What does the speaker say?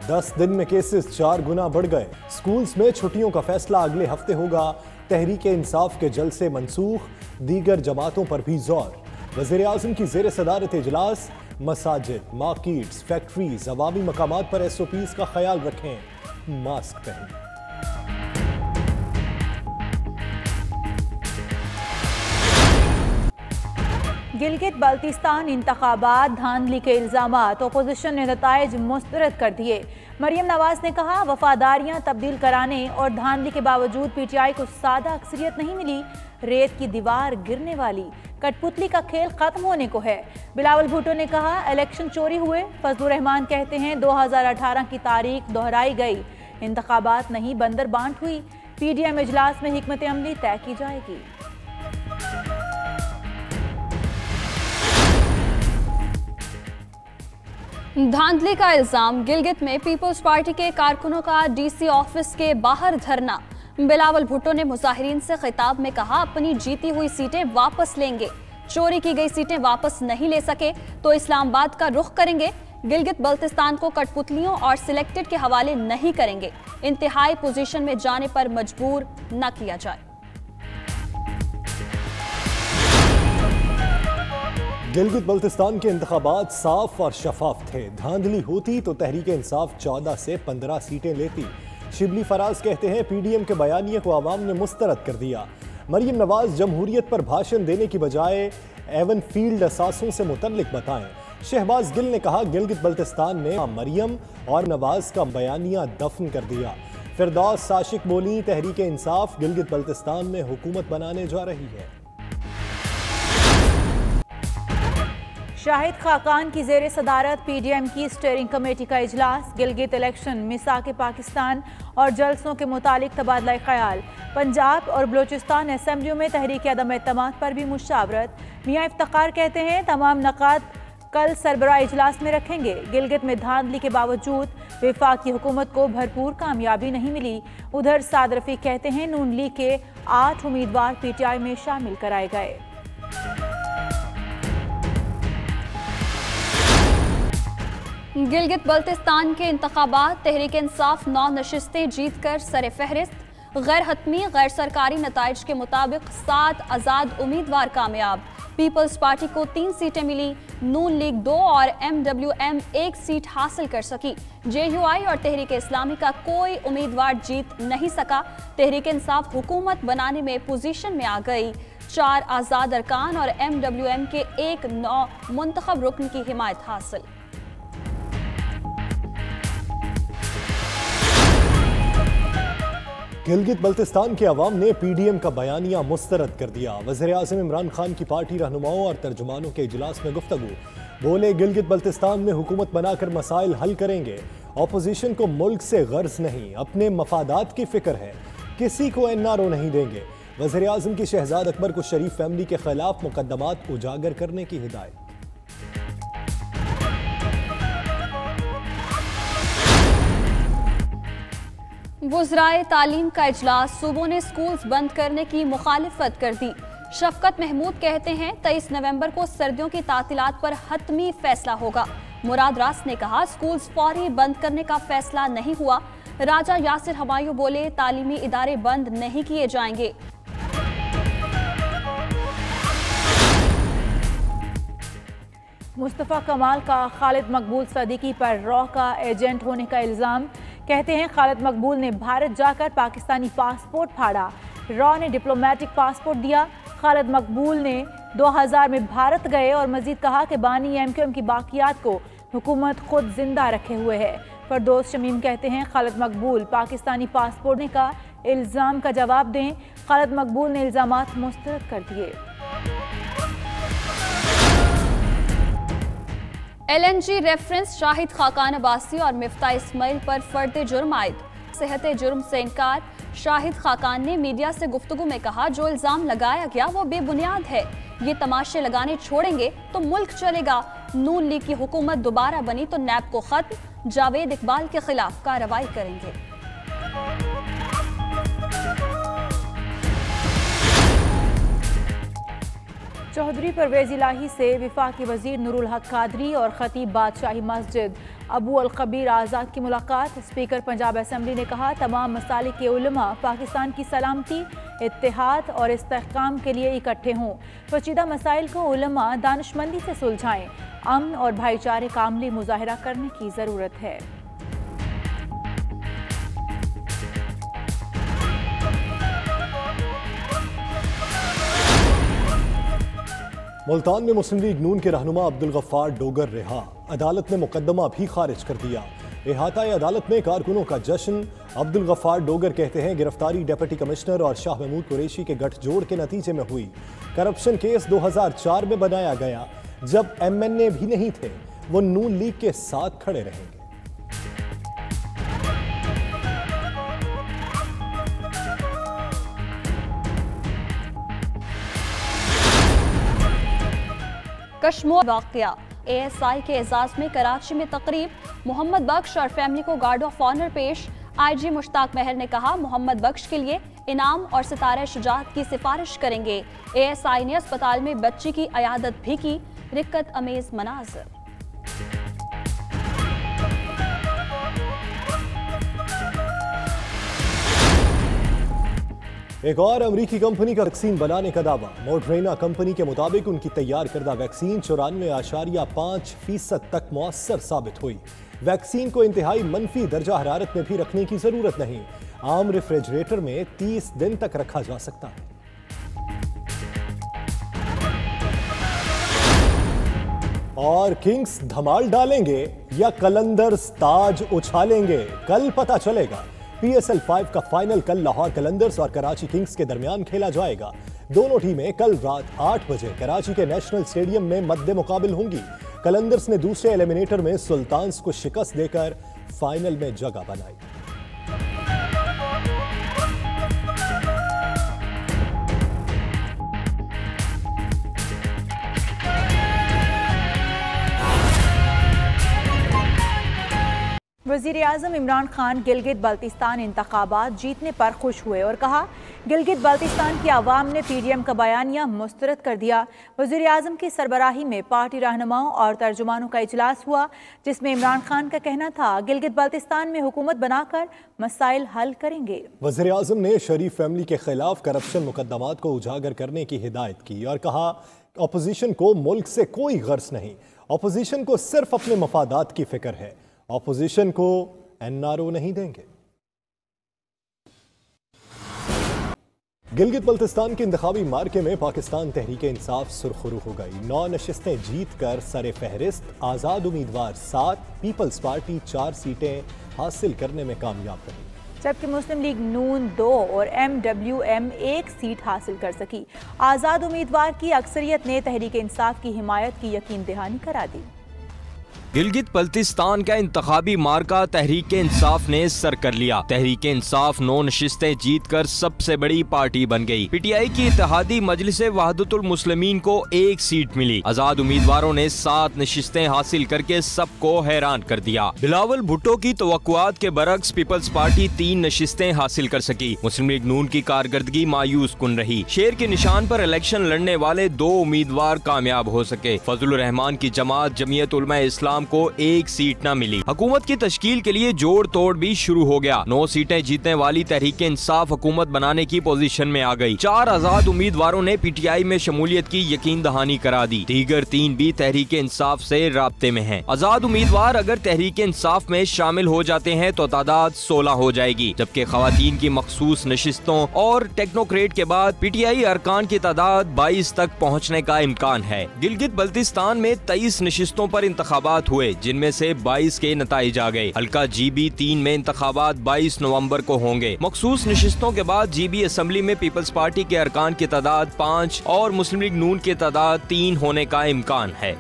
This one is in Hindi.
10 दिन में केसेस 4 गुना बढ़ गए। स्कूल्स में छुट्टियों का फैसला अगले हफ्ते होगा। तहरीक इंसाफ के जलसे मनसूख, दीगर जमातों पर भी जोर। वज़ीर आज़म की ज़ेर सदारत इजलास। मसाजिद, मार्केट्स, फैक्ट्रीज, अवामी मकामात पर SOPs का ख्याल रखें, मास्क पहनें। गिलगित बल्तिस्तान इंतखाबात धांधली के इल्जामात, अपोजिशन ने नताइज मुस्तरद कर दिए। मरियम नवाज ने कहा, वफादारियां तब्दील कराने और धांधली के बावजूद PTI को सादा अक्सरियत नहीं मिली। रेत की दीवार गिरने वाली, कठपुतली का खेल खत्म होने को है। बिलावल भुट्टो ने कहा, इलेक्शन चोरी हुए। फजलुर रहमान कहते हैं 2018 की तारीख दोहराई गई, इंतखाबात नहीं बंदर बांट हुई। PDM इजलास में हिकमत अमली तय की जाएगी। धांधली का इल्जाम, गिलगित में पीपल्स पार्टी के कारकुनों का DC ऑफिस के बाहर धरना। बिलावल भुट्टो ने मुजाहिरीन से खिताब में कहा, अपनी जीती हुई सीटें वापस लेंगे। चोरी की गई सीटें वापस नहीं ले सके तो इस्लामाबाद का रुख करेंगे। गिलगित बल्तिस्तान को कठपुतलियों और सिलेक्टेड के हवाले नहीं करेंगे। इंतहाई पोजीशन में जाने पर मजबूर न किया जाए। गिलगित बल्तिस्तान के इंतखाबात साफ और शफाफ थे। धांधली होती तो तहरीक इंसाफ 14 से 15 सीटें लेती। शिबली फराज कहते हैं, PDM के बयानिए को आवाम ने मुस्तरद कर दिया। मरियम नवाज जमहूरियत पर भाषण देने की बजाय एवन फील्ड असासों से मुतल्लिक बताएं। शहबाज गिल ने कहा, गिलगित बल्तिस्तान ने मरियम और नवाज का बयानिया दफन कर दिया। फिरदौस साशिक बोली, तहरीक इंसाफ गिलगित बल्तिस्तान में हुकूमत बनाने जा रही है। शाहिद खाकान की जेर सदारत PDM की स्टीयरिंग कमेटी का इजलास। गिलगित इलेक्शन, मिसाक पाकिस्तान और जलसों के मुतालिक तबादला ख्याल। पंजाब और बलूचिस्तान असेंबलियों में तहरीक अदम एतमाद पर भी मुशावरत। मियां इफ्तिखार कहते हैं, तमाम नकात कल सरबराह इजलास में रखेंगे। गिलगित में धांधली के बावजूद वफाकी हुकूमत को भरपूर कामयाबी नहीं मिली। उधर साद रफीक कहते हैं, नून लीग के 8 उम्मीदवार PTI में शामिल कराए गए। गिलगित बल्तिस्तान के इंतखाबात, तहरीक इंसाफ 9 नशिस्तें जीत कर सर फहरिस्त। गैर हतमी गैर सरकारी नताइज के मुताबिक 7 आज़ाद उम्मीदवार कामयाब। पीपल्स पार्टी को 3 सीटें मिली, नून लीग 2 और MWM 1 सीट हासिल कर सकी। JUI और तहरीक इस्लामी का कोई उम्मीदवार जीत नहीं सका। तहरीक इंसाफ हुकूमत बनाने में पोजीशन में आ गई। 4 आज़ाद अरकान और MWM के 1 नौ मुंतखब रुकन की हिमायत हासिल। गिलगित बल्तिस्तान के अवाम ने PDM का बयानिया मुस्तरद कर दिया। वज़ीर आज़म इमरान खान की पार्टी रहनुमाओं और तर्जुमानों के इजलास में गुफ्तगू। बोले, गिलगित बल्तिस्तान में हुकूमत बनाकर मसाइल हल करेंगे। अपोजिशन को मुल्क से गर्ज नहीं, अपने मफादात की फिक्र है। किसी को NRO नहीं देंगे। वज़ीर आज़म की शहजाद अकबर को शरीफ फैमिली के खिलाफ मुकदमात उजागर करने की हिदायत। वज़राए तालीम का इजलास, सूबों ने स्कूल्स बंद करने की मुखालिफत कर दी। शफकत महमूद कहते हैं, 23 नवंबर को सर्दियों की तातीलात पर हतमी फैसला होगा। मुराद रास ने कहा, स्कूल्स फौरी बंद करने का फैसला नहीं हुआ। राजा यासिर हमायूं बोले, तालीमी इदारे बंद नहीं किए जाएंगे। मुस्तफ़ा कमाल का खालिद मकबूल सदीकी पर रॉ का एजेंट होने का इल्ज़ाम। कहते हैं, खालिद मकबूल ने भारत जाकर पाकिस्तानी पासपोर्ट फाड़ा। रॉ ने डिप्लोमेटिक पासपोर्ट दिया। खालिद मकबूल ने 2000 में भारत गए और मजीद कहा कि बानी MQM की बाकियात को हुकूमत खुद जिंदा रखे हुए है। फरदौस शमीम कहते हैं, खालिद मकबूल पाकिस्तानी पासपोर्ट ने का इल्ज़ाम का जवाब दें। खालिद मकबूल ने इल्ज़ामात मुस्तरद कर दिए। LNG रेफरेंस, शाहिद खाकान अब्बासी और मिफ्ता इस्माइल पर फर्द जुर्म आयद। सेहत जुर्म से इनकार। शाहिद खाकान ने मीडिया से गुफ्तगू में कहा, जो इल्ज़ाम लगाया गया वो बेबुनियाद है। ये तमाशे लगाने छोड़ेंगे तो मुल्क चलेगा। नून लीग की हुकूमत दोबारा बनी तो नैब को खत्म। जावेद इकबाल के खिलाफ कार्रवाई करेंगे। चौधरी परवेज इलाही से वफाकी वजीर नूरुल हक कादरी और खतीब बादशाही मस्जिद अबू अल खबीर आज़ाद की मुलाकात। स्पीकर पंजाब असम्बली ने कहा, तमाम मसालिक के उलमा पाकिस्तान की सलामती, इत्तेहाद और इस्तेहकाम के लिए इकट्ठे हों। पेचीदा मसाइल को उलमा दानिशमंदी से सुलझाएं। अमन और भाईचारे का अमली मुजाहरा करने की ज़रूरत है। मुल्तान में मुस्लिम लीग नून के रहनुमा अब्दुल गफ्फार डोगर रिहा। अदालत ने मुकदमा भी खारिज कर दिया। इहाताई अदालत में कारकुनों का जश्न। अब्दुल गफ्फार डोगर कहते हैं, गिरफ्तारी डिप्टी कमिश्नर और शाह महमूद कुरैशी के गठजोड़ के नतीजे में हुई। करप्शन केस 2004 में बनाया गया, जब MNA भी नहीं थे। वो नून लीग के साथ खड़े रहेंगे। कश्मीर वाक़या। ASI के एजाज में कराची में तकरीब। मोहम्मद बख्श और फैमिली को गार्ड ऑफ ऑनर पेश। IG मुश्ताक महर ने कहा, मोहम्मद बख्श के लिए इनाम और सितारे शुजाअत की सिफारिश करेंगे। ASI ने अस्पताल में बच्ची की अयादत भी की। रिक्कत अमेज मनाज़र। एक और अमरीकी कंपनी का वैक्सीन बनाने का दावा। मोडरेना कंपनी के मुताबिक उनकी तैयार करदा वैक्सीन 94.5% तक मौसर साबित हुई। वैक्सीन को इंतहाई मनफी दर्जा हरारत में भी रखने की जरूरत नहीं। आम रेफ्रिजरेटर में 30 दिन तक रखा जा सकता है। और किंग्स धमाल डालेंगे या कलंदर्स ताज उछालेंगे, कल पता चलेगा। PSL 5 का फाइनल कल लाहौर कलंदर्स और कराची किंग्स के दरमियान खेला जाएगा। दोनों टीमें कल रात 8 बजे कराची के नेशनल स्टेडियम में मद्दे मुकाबिल होंगी। कलंदर्स ने दूसरे एलिमिनेटर में सुल्तान्स को शिकस्त देकर फाइनल में जगह बनाई। वज़ीर आज़म इमरान खान गिलगित बल्तिस्तान इंतखाबात जीतने पर खुश हुए और कहा, गिलगित बल्तिस्तान की आवाम ने PDM का बयानिया मुस्तरद कर दिया। वज़ीर आज़म की सरबराही में पार्टी रहनुमाओं और तर्जुमानों का इजलास हुआ, जिसमें इमरान खान का कहना था, गिलगित बल्तिस्तान में हुकूमत बनाकर मसाइल हल करेंगे। वज़ीर आज़म ने शरीफ फैमिली के खिलाफ करप्शन मुकदमात को उजागर करने की हिदायत की और कहा, अपोजिशन को मुल्क से कोई गर्ज नहीं, अपोजिशन को सिर्फ अपने मफादात की फिक्र है। ऑपोजिशन को NRO नहीं देंगे। गिलगित बल्तिस्तान के इंतखाबी मार्के में पाकिस्तान तहरीके इंसाफ सुरखरू हो गई। 9 नशिस्तें जीत कर सरे फहरिस्त। आज़ाद उम्मीदवार 7, पीपल्स पार्टी 4 सीटें हासिल करने में कामयाब रही, जबकि मुस्लिम लीग नून 2 और MWM 1 सीट हासिल कर सकी। आज़ाद उम्मीदवार की अक्सरियत ने तहरीके इंसाफ की हिमायत की यकीन दहानी करा दी। गिलगित बल्तिस्तान का इंतखाबी मार्का तहरीके इंसाफ ने सर कर लिया। तहरीके इंसाफ 9 नशिस्तें जीत कर सबसे बड़ी पार्टी बन गई। PTI की इत्तेहादी मजलिस वहदतुल मुस्लिमीन को 1 सीट मिली। आजाद उम्मीदवारों ने 7 नशिस्तें हासिल करके सबको हैरान कर दिया। बिलावल भुट्टो की तवक्कुआत के बरक्स पीपल्स पार्टी 3 नशिस्तें हासिल कर सकी। मुस्लिम लीग नून की कारकर्दगी मायूस कुन रही। शेर के निशान पर इलेक्शन लड़ने वाले 2 उम्मीदवार कामयाब हो सके। फजलुर रहमान की जमात जमीयत उलमा इस्लाम को 1 सीट न मिली। हुकूमत की तश्कील के लिए जोड़ तोड़ भी शुरू हो गया। 9 सीटें जीतने वाली तहरीके इंसाफ हुकूमत बनाने की पोजीशन में आ गई। 4 आजाद उम्मीदवारों ने PTI में शमूलियत की यकीन दहानी करा दी। दीगर 3 भी तहरीके इंसाफ से राब्ते में हैं। आजाद उम्मीदवार अगर तहरीके इंसाफ में शामिल हो जाते हैं तो तादाद 16 हो जाएगी, जबकि खवातीन की मखसूस नशिस्तों और टेक्नोक्रेट के बाद PTI अरकान की तादाद 22 तक पहुँचने का इम्कान है। गिलगित बल्तिस्तान में 23 नशिस्तों पर इंतखाबात हुए, जिनमें से 22 के नताइज आ गए। हल्का GB 3 में इंतखाबात 22 नवंबर को होंगे। मखसूस नशिस्तों के बाद GB असम्बली में पीपल्स पार्टी के अरकान की तादाद 5 और मुस्लिम लीग नून की तादाद 3 होने का इम्कान है।